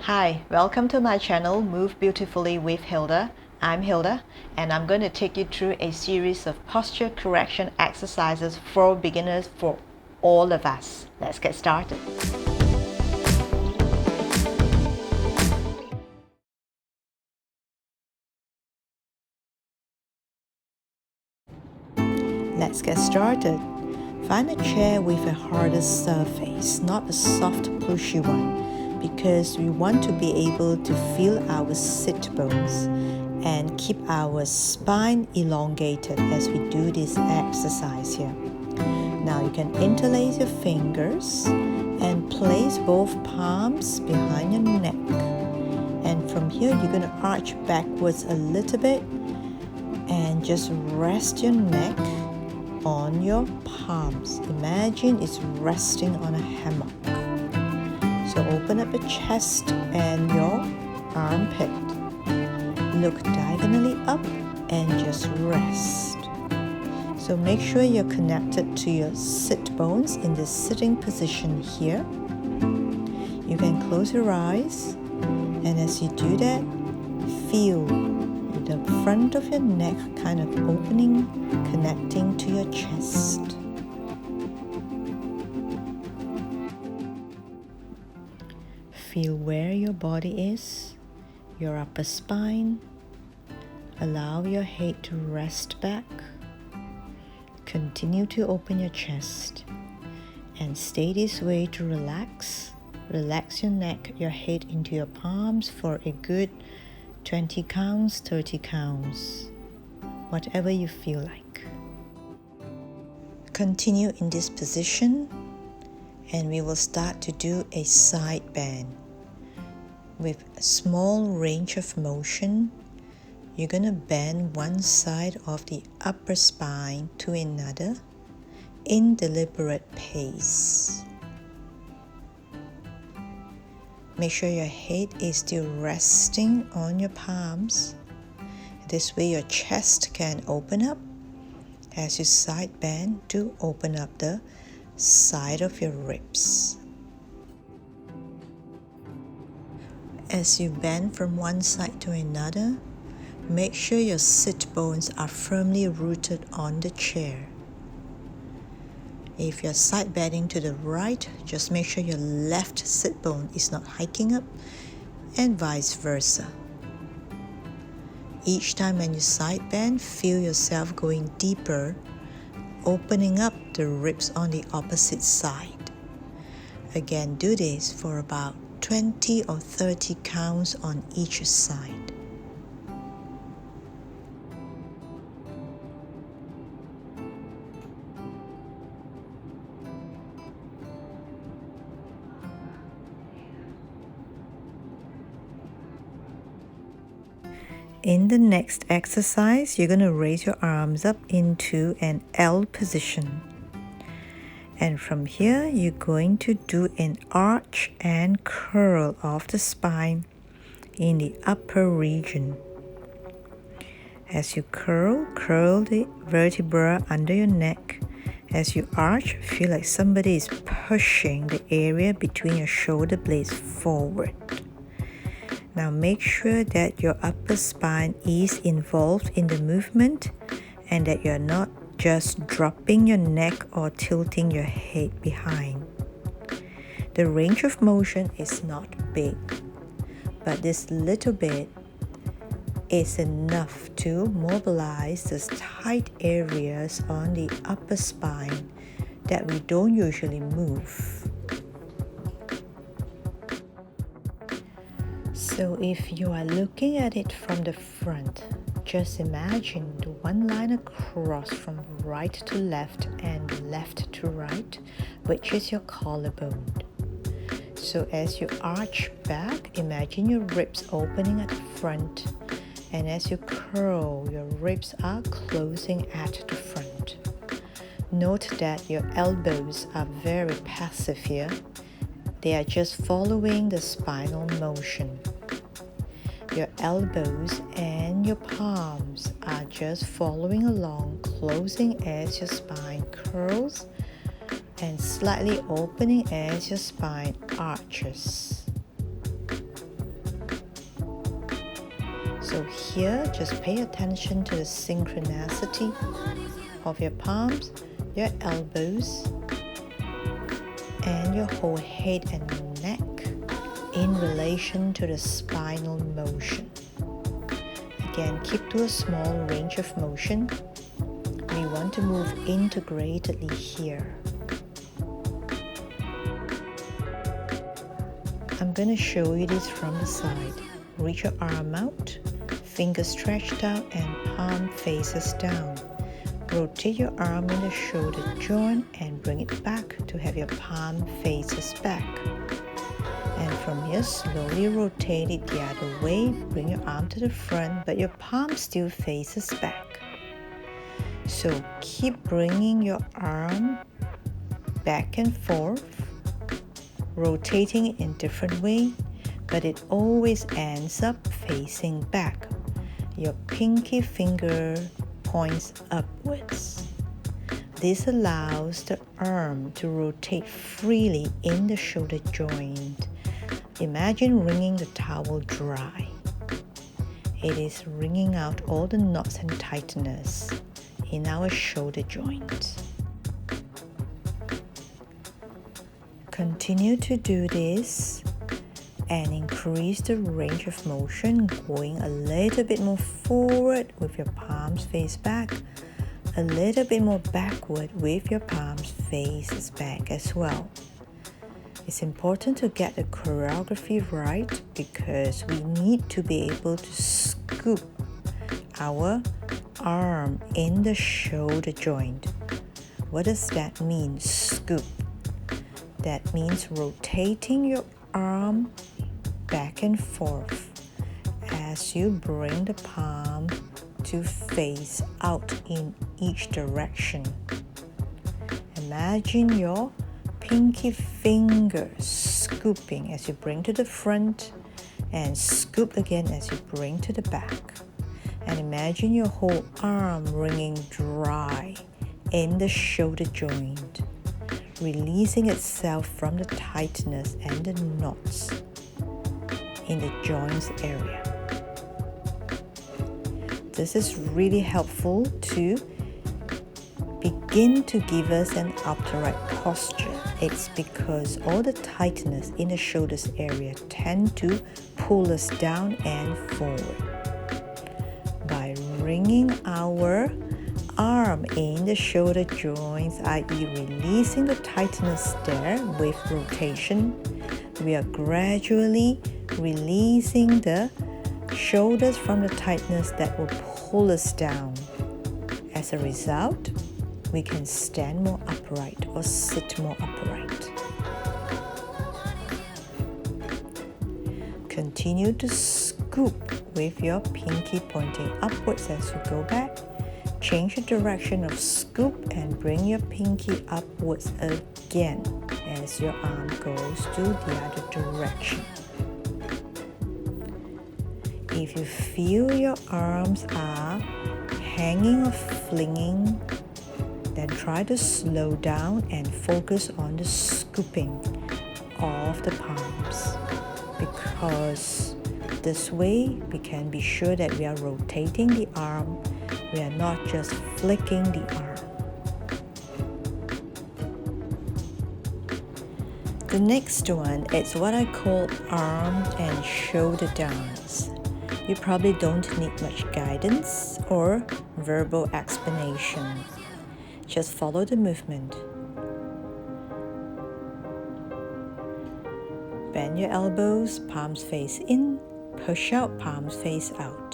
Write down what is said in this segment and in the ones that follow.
Hi, welcome to my channel Move Beautifully with Hilda. I'm Hilda and I'm going to take you through a series of posture correction exercises for beginners for all of us. Let's get started. Let's get started. Find a chair with a harder surface, not a soft pushy one, because we want to be able to feel our sit bones and keep our spine elongated as we do this exercise here. Now you can interlace your fingers and place both palms behind your neck. And from here you're going to arch backwards a little bit and just rest your neck on your palms. Imagine it's resting on a hammock. So open up your chest and your armpit. Look diagonally up and just rest. So make sure you're connected to your sit bones in the sitting position here. You can close your eyes, and as you do that, feel the front of your neck kind of opening, connecting to your chest. Feel where your body is, your upper spine. Allow your head to rest back. Continue to open your chest and stay this way to relax. Relax your neck, your head into your palms for a good 20 counts, 30 counts, whatever you feel like. Continue in this position and we will start to do a side bend. With a small range of motion, you're going to bend one side of the upper spine to another in deliberate pace. Make sure your head is still resting on your palms. This way your chest can open up. As you side bend, do open up the side of your ribs. As you bend from one side to another, make sure your sit bones are firmly rooted on the chair. If you're side bending to the right, just make sure your left sit bone is not hiking up, and vice versa. Each time when you side bend, feel yourself going deeper, opening up the ribs on the opposite side. Again, do this for about 20 or 30 counts on each side. In the next exercise, you're going to raise your arms up into an L position. And from here, you're going to do an arch and curl of the spine in the upper region. As you curl the vertebra under your neck. As you arch, feel like somebody is pushing the area between your shoulder blades forward. Now make sure that your upper spine is involved in the movement and that you're not just dropping your neck or tilting your head behind. The range of motion is not big, but this little bit is enough to mobilize the tight areas on the upper spine that we don't usually move. So if you are looking at it from the front, just imagine the one line across from right to left and left to right, which is your collarbone. So as you arch back, imagine your ribs opening at the front, and as you curl, your ribs are closing at the front. Note that your elbows are very passive here. They are just following the spinal motion. Your elbows and your palms are just following along, closing as your spine curls and slightly opening as your spine arches. So here, just pay attention to the synchronicity of your palms, your elbows, and your whole head and neck in relation to the spinal motion. Again, keep to a small range of motion. We want to move integratedly here. I'm going to show you this from the side. Reach your arm out, fingers stretched out and palm faces down. Rotate your arm in the shoulder joint and bring it back to have your palm faces back. And from here, slowly rotate it the other way. Bring your arm to the front, but your palm still faces back. So keep bringing your arm back and forth, rotating it in different way, but it always ends up facing back. Your pinky finger points upwards. This allows the arm to rotate freely in the shoulder joint. Imagine wringing the towel dry. It is wringing out all the knots and tightness in our shoulder joint. Continue to do this and increase the range of motion, going a little bit more forward with your palms face back, a little bit more backward with your palms faces back as well. It's important to get the choreography right because we need to be able to scoop our arm in the shoulder joint. What does that mean, scoop? That means rotating your arm back and forth as you bring the palm to face out in each direction. Imagine your pinky finger scooping as you bring to the front and scoop again as you bring to the back. And imagine your whole arm wringing dry in the shoulder joint, releasing itself from the tightness and the knots in the joints area. This is really helpful to begin to give us an upright posture. It's because all the tightness in the shoulders area tend to pull us down and forward. By wringing our arm in the shoulder joints, i.e. releasing the tightness there with rotation, we are gradually releasing the shoulders from the tightness that will pull us down. As a result, we can stand more upright or sit more upright. Continue to scoop with your pinky pointing upwards as you go back. Change the direction of scoop and bring your pinky upwards again as your arm goes to the other direction. If you feel your arms are hanging or flinging, then try to slow down and focus on the scooping of the palms, because this way we can be sure that we are rotating the arm. We are not just flicking the arm. The next one is what I call arm and shoulder dance. You probably don't need much guidance or verbal explanation. Just follow the movement. Bend your elbows, palms face in, push out, palms face out.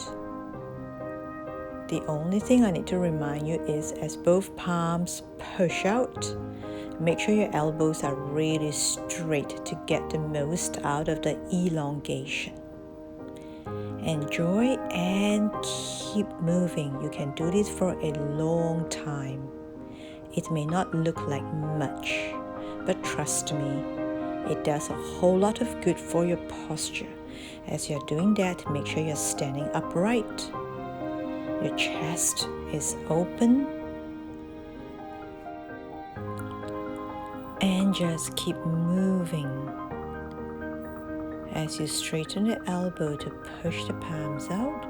The only thing I need to remind you is as both palms push out, make sure your elbows are really straight to get the most out of the elongation. Enjoy and keep moving. You can do this for a long time. It may not look like much, but trust me, it does a whole lot of good for your posture. As you're doing that, make sure you're standing upright. Your chest is open. And just keep moving. As you straighten the elbow to push the palms out,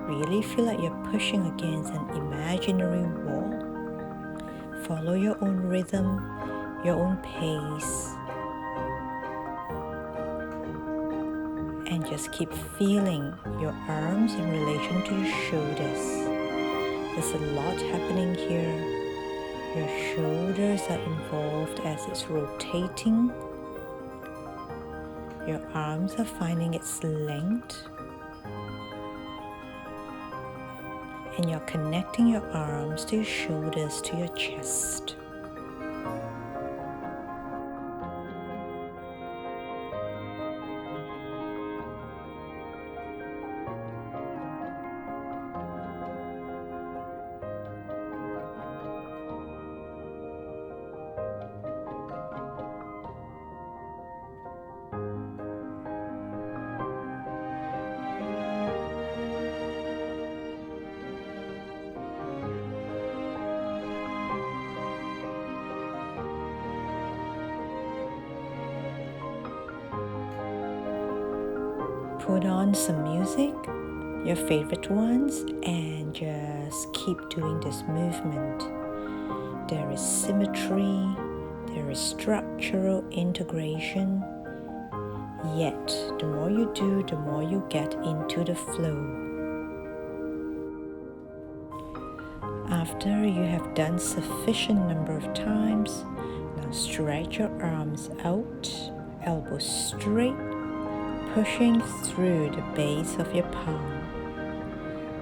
really feel like you're pushing against an imaginary wall. Follow your own rhythm, your own pace, and just keep feeling your arms in relation to your shoulders. There's a lot happening here. Your shoulders are involved as it's rotating. Your arms are finding its length. And you're connecting your arms to your shoulders to your chest. Put on some music, your favorite ones, and just keep doing this movement. There is symmetry, there is structural integration, yet the more you do, the more you get into the flow. After you have done sufficient number of times, now stretch your arms out, elbows straight, pushing through the base of your palm.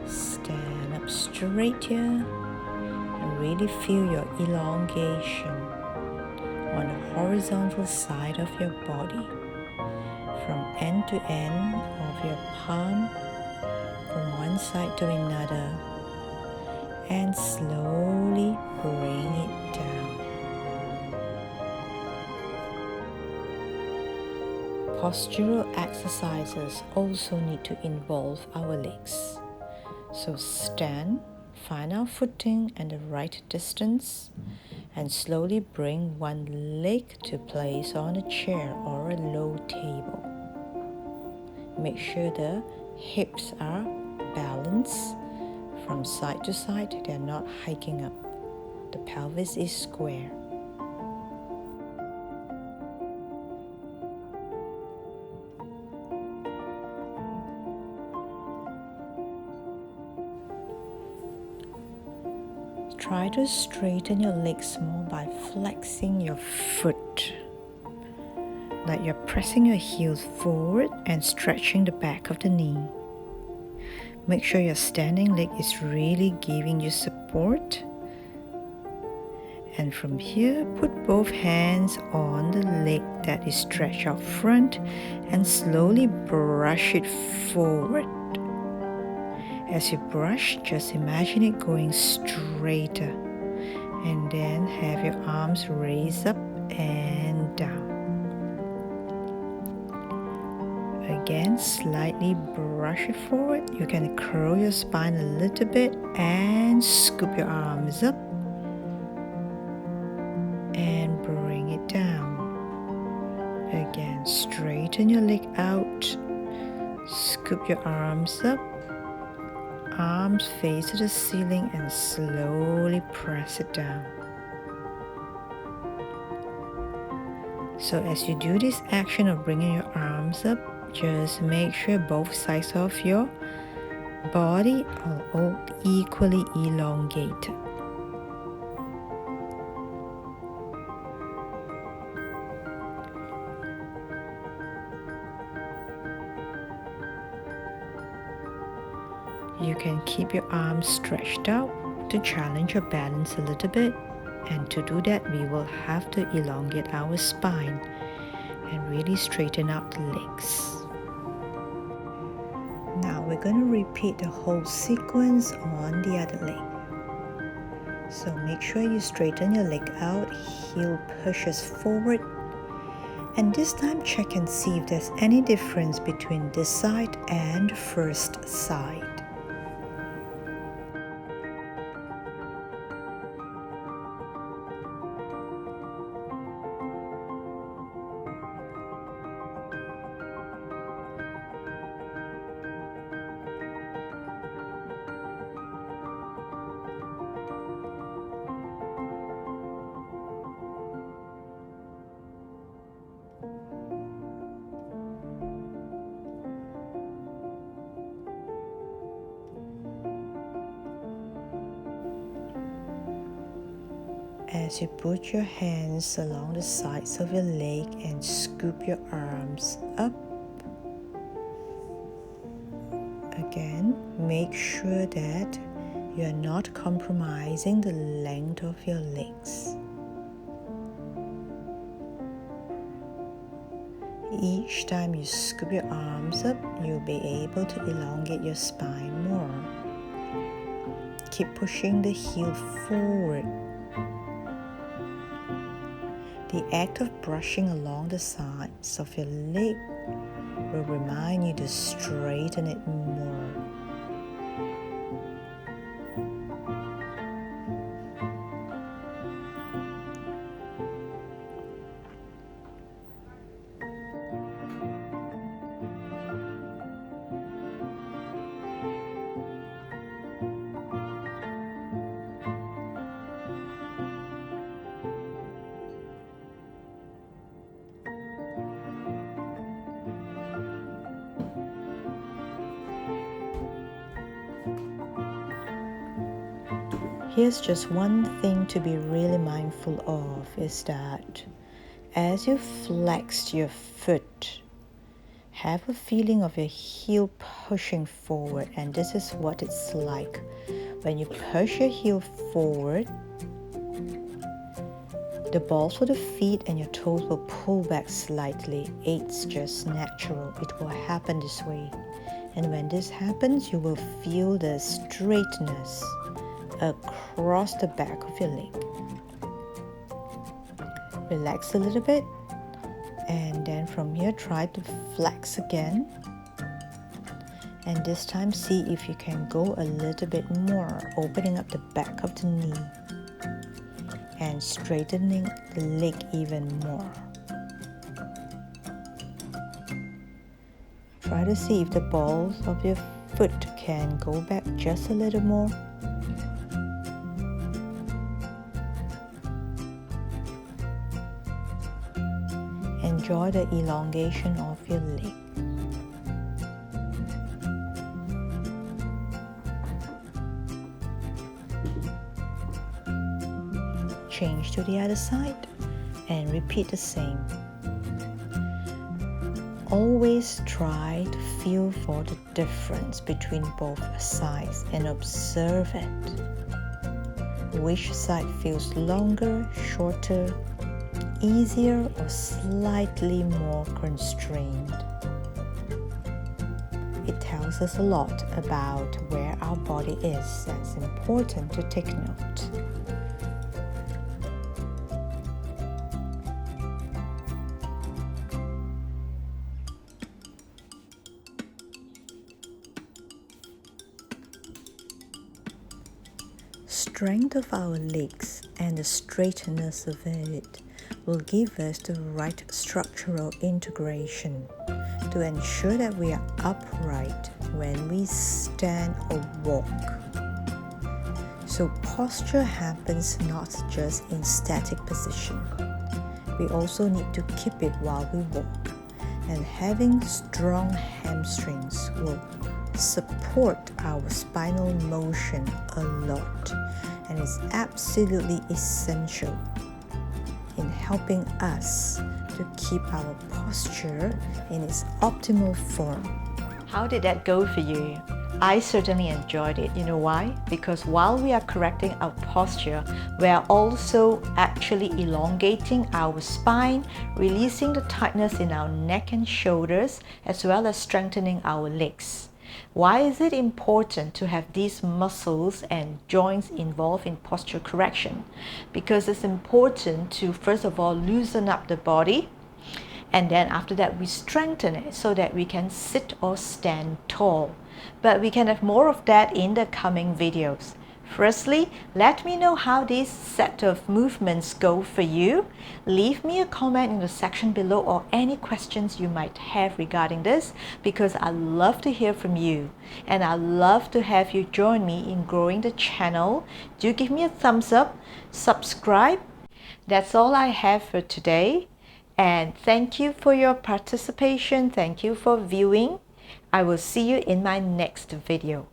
Stand up straight here and really feel your elongation on the horizontal side of your body, from end to end of your palm, from one side to another, and slowly bring it down. Postural exercises also need to involve our legs. So stand, find our footing and the right distance, and slowly bring one leg to place on a chair or a low table. Make sure the hips are balanced from side to side, they're not hiking up. The pelvis is square. Try to straighten your legs more by flexing your foot, like you're pressing your heels forward and stretching the back of the knee. Make sure your standing leg is really giving you support. And from here, put both hands on the leg that is stretched out front and slowly brush it forward. As you brush, just imagine it going straighter, and then have your arms raised up and down. Again, slightly brush it forward. You can curl your spine a little bit and scoop your arms up and bring it down. Again, straighten your leg out, scoop your arms up, arms face to the ceiling, and slowly press it down. So as you do this action of bringing your arms up, just make sure both sides of your body are all equally elongated. You can keep your arms stretched out to challenge your balance a little bit, and to do that we will have to elongate our spine and really straighten out the legs. Now we're going to repeat the whole sequence on the other leg. So make sure you straighten your leg out, heel pushes forward, and this time check and see if there's any difference between this side and the first side. as you put your hands along the sides of your leg and scoop your arms up. Again, make sure that you are not compromising the length of your legs. Each time you scoop your arms up, you'll be able to elongate your spine more. Keep pushing the heel forward. The act of brushing along the sides of your leg will remind you to straighten it more. Here's just one thing to be really mindful of is that as you flex your foot, have a feeling of your heel pushing forward, and this is what it's like. When you push your heel forward, the balls of the feet and your toes will pull back slightly. It's just natural. It will happen this way. And when this happens, you will feel the straightness across the back of your leg. Relax a little bit, and then from here try to flex again, and this time see if you can go a little bit more, opening up the back of the knee and straightening the leg even more. Try to see if the balls of your foot can go back just a little more. Enjoy the elongation of your leg. Change to the other side and repeat the same. Always try to feel for the difference between both sides and observe it. Which side feels longer, shorter, easier, or slightly more constrained? It tells us a lot about where our body is, and it's important to take note. Strength of our legs and the straightness of it will give us the right structural integration to ensure that we are upright when we stand or walk. So posture happens not just in static position. We also need to keep it while we walk, and having strong hamstrings will support our spinal motion a lot, and is absolutely essential in helping us to keep our posture in its optimal form. How did that go for you? I certainly enjoyed it. You know why? Because while we are correcting our posture, we are also actually elongating our spine, releasing the tightness in our neck and shoulders, as well as strengthening our legs. Why is it important to have these muscles and joints involved in posture correction? Because it's important to, first of all, loosen up the body, and then after that we strengthen it so that we can sit or stand tall. But we can have more of that in the coming videos. Firstly, let me know how this set of movements go for you. Leave me a comment in the section below, or any questions you might have regarding this, because I love to hear from you, and I love to have you join me in growing the channel. Do give me a thumbs up, subscribe. That's all I have for today, and thank you for your participation. Thank you for viewing. I will see you in my next video.